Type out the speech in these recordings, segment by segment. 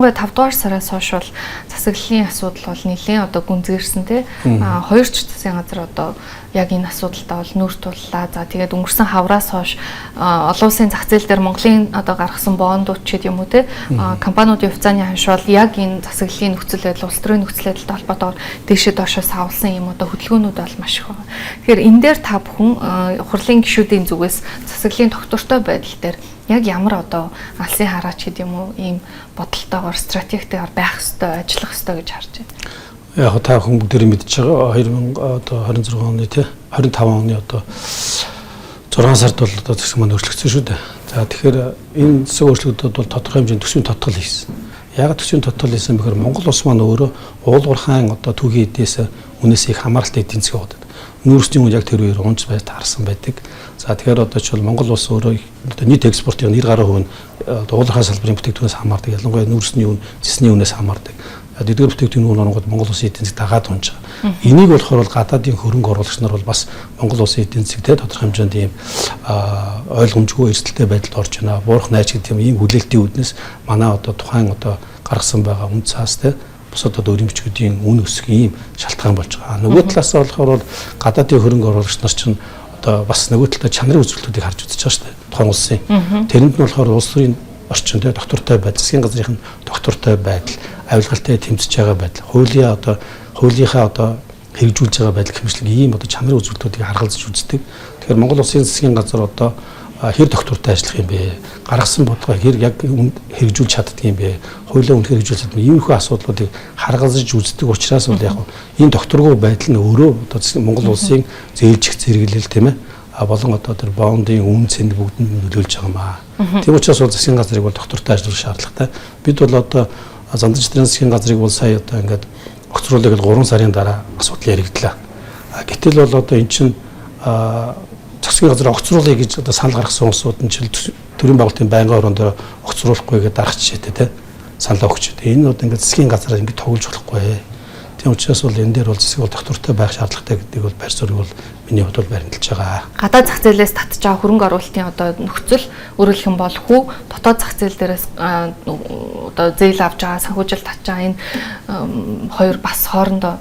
5 дугаар сараас хойш бол засаглалын асуудал бол нэлээд одоо гүнзгийрсэн тий. Хоёр ч засгийн газар одоо яг энэ асуудалтай бол нүүр туллаа. За тэгээд өнгөрсөн хавраас хойш олон улсын зах зээл дээр Монголын одоо гаргасан бондууд ч юм уу тий. Компаниудын хувьцааны ханшуул яг энэ засаглалын нөхцөл байдал, улс төрийн нөхцөл байдалтай холбоотойгоор дээшээ доошоо савлсан юм одоо хөдөлгөөнүүд бол маш их байна. Тэгэхээр энэ дээр та бүхэн хурлын гишүүдийн зүгээс засаглалын тогтвортой байдал дээр яг ямар одоо алсын хараач гэдэг юм уу ийм бодолтойгоор стратегитэйгээр байх ёстой, ажиллах ёстой гэж харж байна. Яг та хүн бүгдээ мэдж байгаа 2026 оны тий 25 оны одоо 6 сард бол одоо засаг маань өөрчлөгдсөн шүү дээ. За тэгэхээр энэ засаг өөрчлөлтүүд бол тодорхой хэмжээний төсвийн тодтол хийсэн. Яг төсвийн тодтол хийсэн бэхээр Монгол улс маань өөрөө уулуурхайн одоо түүхийн эдээс үнээс их хамааралтай эдийн засаг болдог. Нүүрсний үн яг тэр үеэр унж байж таарсан байдаг. За тэгэхээр одоо ч бол Монгол улс өөрөө нийт экспортын 90 гаруй хувь нь уулуурхайн салбарын бүтээгдэхүүнээс хамаардаг. Ялангуяа нүүрсний үн, цэсний үнээс хамаардаг. Дэдгэр бүтээгдэхүүн онгод Монгол улсын эдийн засаг дагаад унж байгаа. Энийг болохоор гадаадын хөрөнгө оруулагч нар бол бас Монгол улсын эдийн засагт тодорхой хэмжээнд ийм ойлгомжгүй эрсдэлтэй байдалд орж байна. Буурах найж гэдэг юм ийм хүлээлтийн үүднээс манай одоо тухайн одоо гаргасан байгаа үн цаас те бусад одоо өрөмжчүүдийн үн өсөх ийм шалтгаан болж байгаа. Нөгөө талаас нь болохоор гадаадын хөрөнгө оруулагч нар чинь одоо бас нөгөө талдаа чанарын үзүүлэлтүүдийг харж үзэж байгаа шүү дээ. Тухайн улсын. Тэрэнд нь болохоор улс төрийн орчин те доктортой байдал, засгийн газрын доктортой байдал, авилгалтай тэмцэж байгаа байдал, хуулийнхаа одоо хэрэгжүүлж байгаа байдал хэмжлэг ийм одоо чанарын үзүүлэлтүүдийг харгалзаж үздэг. Тэгэхээр Монгол улсын засгийн газар одоо хэр доктортой ажиллах юм бэ? Гаргасан бодлого хэр яг хэрэгжүүлж чаддаг юм бэ? Хуулиа үнэхээр хэрэгжүүлж чаддаг юм. Иймэрхүү асуудлуудыг харгалзаж үздэг учраас бол яг энэ докторгүй байдал нь өөрөө одоо Монгол улсын зээлжих зэрэглэл тийм ээ болон одоо тэр бондын үн цэнд бүгдэнд нөлөөлж байгаа маа. Тийм учраас бол засгийн газрыг бол доктортой ажиллах шаардлагатай. Бид бол одоо Зандан читрийн засгийн газрыг бол сая одоо ингээд огцруулах 3 сарын дараа асуудал яригдлаа. Гэтэл бол одоо эн чинь засгийн газар огцруулъя гэж одоо санал гаргасан улсууд нь төрийн байгуулалтын байнгын орон дээр огцруулахгүй гэдэг дарах жишээтэй те санал өгч. Энэ одоо ингээд засгийн газараа ингээд тоглож болохгүй. Тийм учраас бол энэ дээр бол засаг бол доктортой байх шаардлагатай гэдэг бол байр суурийг бол миний хувьд бол баримталж байгаа. Гадаад зах зээлээс татж байгаа хөрөнгө оруулалтын одоо нөхцөл өөрөлдөх юм бол хүү дотоод зах зээл дээрээс одоо зээл авч байгаа санхүүжилт татж байгаа энэ хоёр бас хоорондоо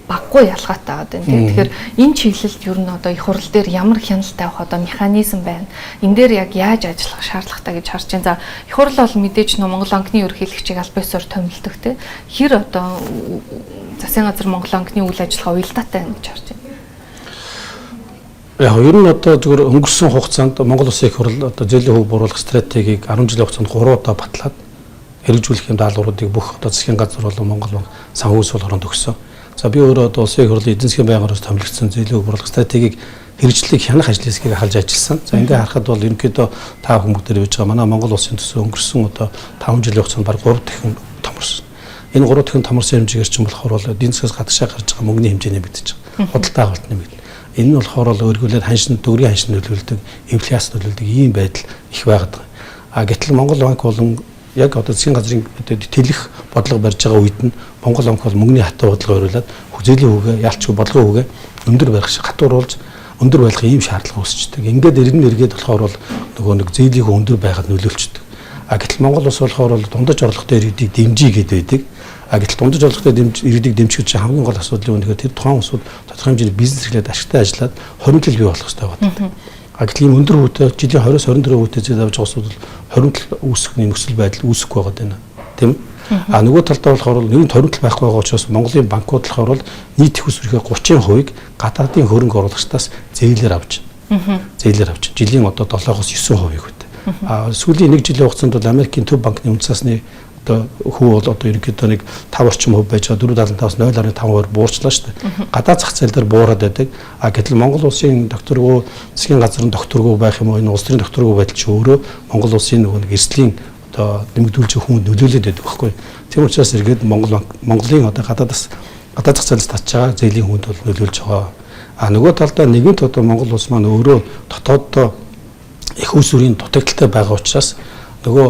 баггүй ялгаатай байгаа юм. Тэгэхээр энэ чиглэлд ер нь одоо их хурл дээр ямар хяналттай авах одоо механизм байна. Энэ дээр яг яаж ажиллах шаардлагатай гэж харж байна. За их хурл бол мэдээж нөө Монгол банкны ерөнхийлөгчийг аль биесээр томилдог те. Хэр одоо засгийн газар Монгол банкны үйл ажиллагаа уялдаатай байна гэж харж байна. Яг ер нь одоо зөвхөн өнгөрсөн хугацаанд Монгол улсын их хурл одоо зээлийн хөв бууруулах стратегийг 10 жилийн хугацаанд 3 удаа батлаад хэрэгжүүлэх юм даалгавруудыг бүх одоо засгийн газар болон Монгол банк санхүүс бол оронд өгсөн. За би өөрөө одоо улсын их хурлын эдийн засгийн байнгын орос томилогдсон зээлийн хөв бууруулах стратегийг хэрэгжлийг хянах ажил хэсгийг харж ажилласан. За ингээ харахад бол ерөнхийдөө та хүмүүстээр байж байгаа манай Монгол улсын төсөө өнгөрсөн одоо 5 жилийн хугацаанд баг 3 дахин томорсон. Энэ 3 дахин томорсон хэмжээгээр чинь болохоор бол эдийн засгаас гадагшаа гарч байгаа мөнгөний хэмжээ нэмэгдэж байгаа. Худалдаа авалт нэмэгдэнэ. Энэ нь болохоор бол өргүүлээд төгрөгийн ханшин нөлөөлдөг, инфляц нөлөөлдөг ийм байдал их байгаад байгаа. Гэтэл Монгол банк болон яг одоо засгийн газрын тэлэх бодлого барьж байгаа үед нь Монгол банк бол мөнгөний хатуу бодлого оруулаад зээлийн хүүгээ ялчгүй бодлого хүүгээ өндөр барих шиг хатууруулж өндөр байлгах ийм шаардлага үүсчдэг. Ингээд эргээд болохоор бол нөгөө нэг зээлийн хөө өндөр байгаад нөлөөлчдөг. Гэтэл Монгол улс болохоор бол дундаж орлоготой иргэдийг дэмжиж гээд байдаг. Гэтэл дундаж орлоготой иргэдийг дэмжих чинь хамгийн гол асуудал юу нөхөр тэр тухайн улсууд тодорхой хэмжээний бизнес эрхлээд ашигтай ажиллаад хоримтлал бий болох хэрэгтэй байдаг. Гэтэл ийм өндөр хүүтэй жилийн 20-24 хүүтэй зээл авч байгаа улсууд бол хоримтлал үүсэх нөхцөл байдал үүсэхгүй байгаа даа. Тийм үү? Нөгөө талдаа болохоор ер нь хоримтлал байхгүй байгаа учраас Монголын банкуд болохоор бол нийт их усрын 30% гадаадын хөрөнгө оруулагчдаас зээлээр авч. Зээлээр авч. Жилийн одоо 7-9% үүтэй. Сүүлийн 1 жилийн хугацаанд бол Америкийн төв банкны үндэсний одоо хүү бол одоо ерөнхийдөө нэг 5 орчим хувь байж байгаа 4.75-аас 0.5% буурчлаа шүү дээ. Гадаад зах зээл дээр буураад байдаг. Гэтэл Монгол улсын докторгүй засгийн газрын докторгүй байх юм уу энэ улс төрийн докторгүй байдал чи өөрөө Монгол улсын нөгөө нэг эрсдлийн одоо нэмэгдүүлж хүмүүнд нөлөөлөд байдаг байхгүй. Тийм учраас эргээд Монголын одоо гадаад зах зээлээс татж байгаа зээлийн хүнд бол нөлөөлж байгаа. Нөгөө талдаа нэгэнт одоо Монгол улс маань өөрөө дотооддоо их усүрийн дутагдaltaй байгаа учраас нөгөө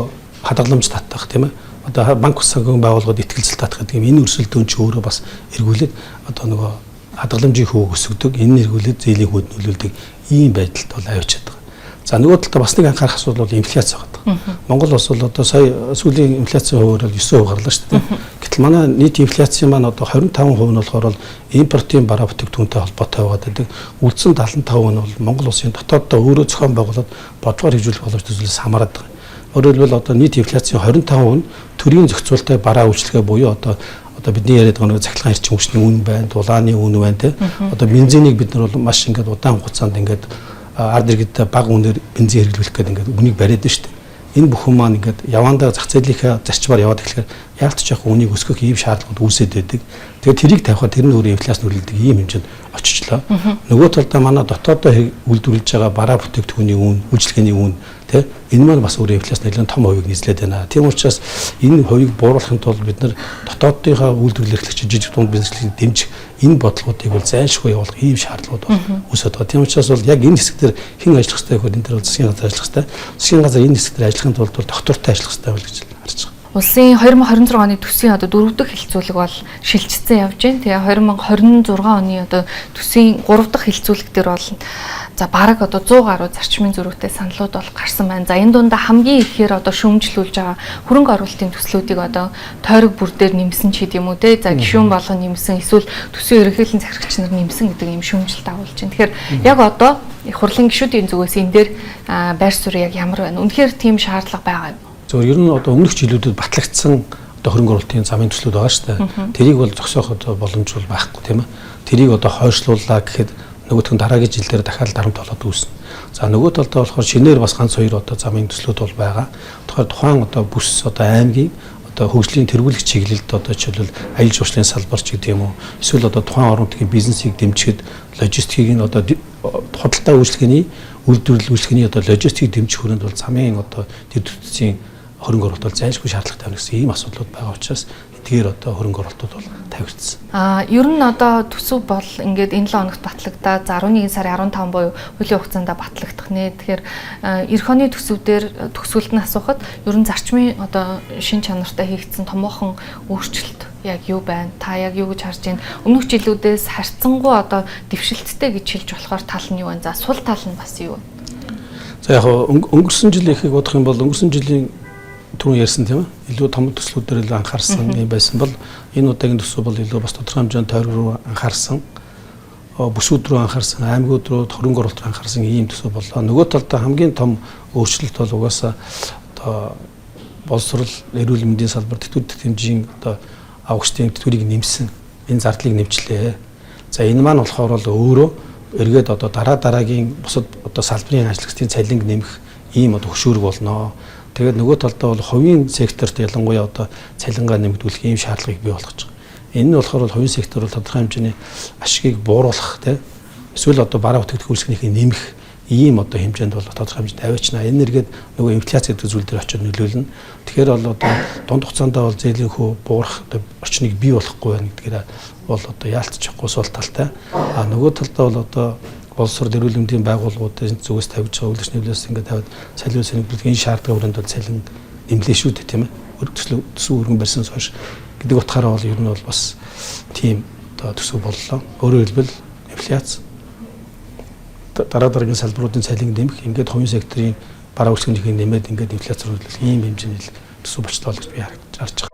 хадгаламж татах тийм ээ одоо банк санхүүгийн байгууллагууд ихтгэлцэл татах гэдэг энэ өрсөлдөөн ч өөрөө бас эргүүлээд одоо нөгөө хадгаламжийн хөвөг өсгдөг энэ эргүүлээд зээлийн хүүд нөлөөлдөг ийм байдалд бол авчиад байгаа. За нөгөө талдаа бас нэг анхаарах асуудал бол инфляц байгаа. Монгол улс бол одоо сая сүүлийн инфляцийн хуваар бол 9% гарлаа шүү дээ. Гэтэл манай нийт инфляцийн маань одоо 25% нь болохоор импортын бараа бүтээгдэхүүнтэй холбоотой байгаа гэдэг. Үлдсэн 75% нь бол Монгол улсын дотооддоо өөрөө зохион байгуулалт бодлогоор хөгжүүлэх боломж төсөлөөс хамаарат байгаа. Өөрөөр хэлбэл одоо нийт инфляцийн 25% нь төрийн зохицуулалттай бараа үйлчлэгээ буюу одоо бидний яриад байгаа нэг цахилгаан эрчим хүчний үн байна, дулааны үн байна те. Одоо бензинийг бид нар бол маш ингээд удаан хугацаанд ингээд ард иргэдтэй бага үнээр бензин хэрэглүүлэх гэдэг ингээд үнийг бариад байна шүү дээ. Энэ бүхэн маань ингээд явандаа зах зээлийнхээ зарчмаар яваад эхлэхээр яалтч яах үнийг өсгөх ийм шаардлагууд үүсээд байдаг. Тэгээд тэрийг тавихад тэр нь өөрөө инфляци нөлөөлдөг ийм хэмжээнд очичлаа. Нөгөө талдаа манай дотооддоо үйлдвэрлэж байгаа бараа бүтээгдэхүүний үн, үйлчлэгээний үн тэ энэ маань бас өөрөө инфляци нэлээд том хувийг нийслээд байна. Тийм учраас энэ хувийг бууруулахын тулд бид нар дотоодынхаа үйлдвэрлэл эрхлэгч жижиг дунд бизнесийг дэмжих энэ бодлогуудыг бол зайлшгүй явуулах ийм шаардлагууд үүсэж байгаа. Тийм учраас бол яг энэ хэсэг дээр хэн ажиллах хэрэгтэй гэхээр энэ төр бол засгийн газар ажиллах хэрэгтэй. Засгийн газар энэ хэсэг дээр ажиллахын тулд доктортой ажиллах хэрэгтэй бол гэж харж байгаа. Улсын 2026 оны төсвийн одоо 4 дахь хилцүүлэг бол шилжчихсэн явж байна. Тэгээ 2026 оны одоо төсвийн 3 дахь хилцүүлэг дээр бол за бараг одоо 100 гаруй зарчмын зөрүүтэй саналууд бол гарсан байна. За энэ дундаа хамгийн ихээр одоо шүүмжлүүлж байгаа хөрөнгө оруулалтын төслүүдийг одоо тойрог бүр дээр нэмсэн ч гэдэм үү те. За гишүүн болгон нэмсэн эсвэл төсвийн ерөнхийлөн захирагч нар нэмсэн гэдэг ийм шүүмжлэлт агуулж байна. Тэгэхээр яг одоо их хурлын гишүүдийн зүгээс энэ дээр байр суурь яг ямар байна? Үнэхээр тийм шаардлага байгаа юм. Зөв ер нь одоо өмнөх жилүүдэд батлагдсан одоо хөрөнгө оруулалтын замын төслүүд байгаа шүү дээ. Тэрийг бол зогсооход боломж бол байхгүй тийм ээ. Тэрийг одоо хойшлууллаа гэхэд нөгөөх нь дараагийн жилдээр дахиад дарамт болоод үүснэ. За нөгөө талдаа болохоор шинээр бас ганц хоёр одоо замын төслүүд бол байгаа. Тухайн одоо бүс одоо аймгийн одоо хөгжлийн тэргүүлэх чиглэлд одоо жишээлбэл аялал жуулчлалын салбар ч гэдэг юм уу. Эсвэл одоо тухайн орон нутгийн бизнесийг дэмжихэд логистикийг нь одоо худалдаа үйлчлэгээний үйлдвэрлэл үйлчлэгээний одоо логистикийг дэмжих хүрээнд бол замын одоо тэр төслийн хөрөнгө оруулалт зайлшгүй шаардлагатай байна гэсэн ийм асуудлууд байгаа учраас эдгээр одоо хөрөнгө оруулалтууд бол тавигдсан. Ер нь одоо төсөв бол ингээд энэ 7 хоногт батлагдаад 11 сарын 15 буюу хуулийн хугацаанд батлагдах нэ. Тэгэхээр эх оны төсөв дээр төгсгөлд нь асуухад ер нь зарчмын одоо шин чанартай хийгдсэн томоохон өөрчлөлт яг юу байна? Та яг юу гэж харж байна? Өмнөх жилүүдээс харьцангуй одоо дэвшилттэй гэж хэлж болохоор тал нь юу байна? За сул тал нь бас юу байна? За яг өнгөрсөн жилийнхийг бодох юм бол өнгөрсөн жилийн түрүүн ярьсан тийм ээ илүү том төслүүдээр илүү анхаарсан юм байсан бол энэ удаагийн төсөв бол илүү бас тодорхой хэмжээнд тойрог руу анхаарсан бүсүүд рүү анхаарсан аймагуд руу хөрөнгө оруулалт анхаарсан ийм төсөв боллоо. Нөгөө талдаа хамгийн том өөрчлөлт бол угаасаа одоо боловсрол эрүүл мэндийн салбар тэтгэврийн хэмжээний одоо авагчдын тэтгэврийг нэмсэн энэ зардлыг нэмчлээ. За энэ маань болохоор бол өөрөө эргээд одоо дараагийн бусад одоо салбарын ажлагчдын цалинг нэмэх ийм одоо хөшүүрэг болноо. Тэгээд нөгөө талдаа бол хувийн секторт ялангуяа одоо цалингаа нэмэгдүүлэх ийм шаардлагыг бий болгож байгаа. Энэ нь болохоор хувийн сектор бол тодорхой хэмжээний ашигыг бууруулах тийм эсвэл одоо бараа бүтээгдэхүүн үйлчлэгийг нэмэх ийм одоо хэмжээнд бол тодорхой хэмжээнд авчна. Энэ нэргээд нөгөө инфляц гэдэг зүйл дээр очиод нөлөөлнө. Тэгэхээр бол одоо дунд хугацаанд бол зээлийн хөө буурах одоо орчныг бий болохгүй байна гэдгээр бол одоо яалтчихгүй сул талтай. Нөгөө талдаа бол одоо боловсрол эрүүл мэндийн байгууллагуудын зүгээс тавьж байгаа үйлдвэрлэлийн нөлөөс ингээд тавиад салиун сэнэглүүлэх энэ шаардлага өрөөнд бол цалин нэмлээ шүү дээ тийм ээ. Төсөв өргөн барьсанаас хойш гэдэг утгаараа бол ер нь бол бас тийм одоо төсөв боллоо. Өөрөөр хэлбэл инфляц дараагийн салбаруудын цалин нэмэх ингээд хувийн секторын бараа үйлчлэгийг нэмээд ингээд инфляц руу ийм хэмжээний төсөв болчлоо гэж би харж байгаа.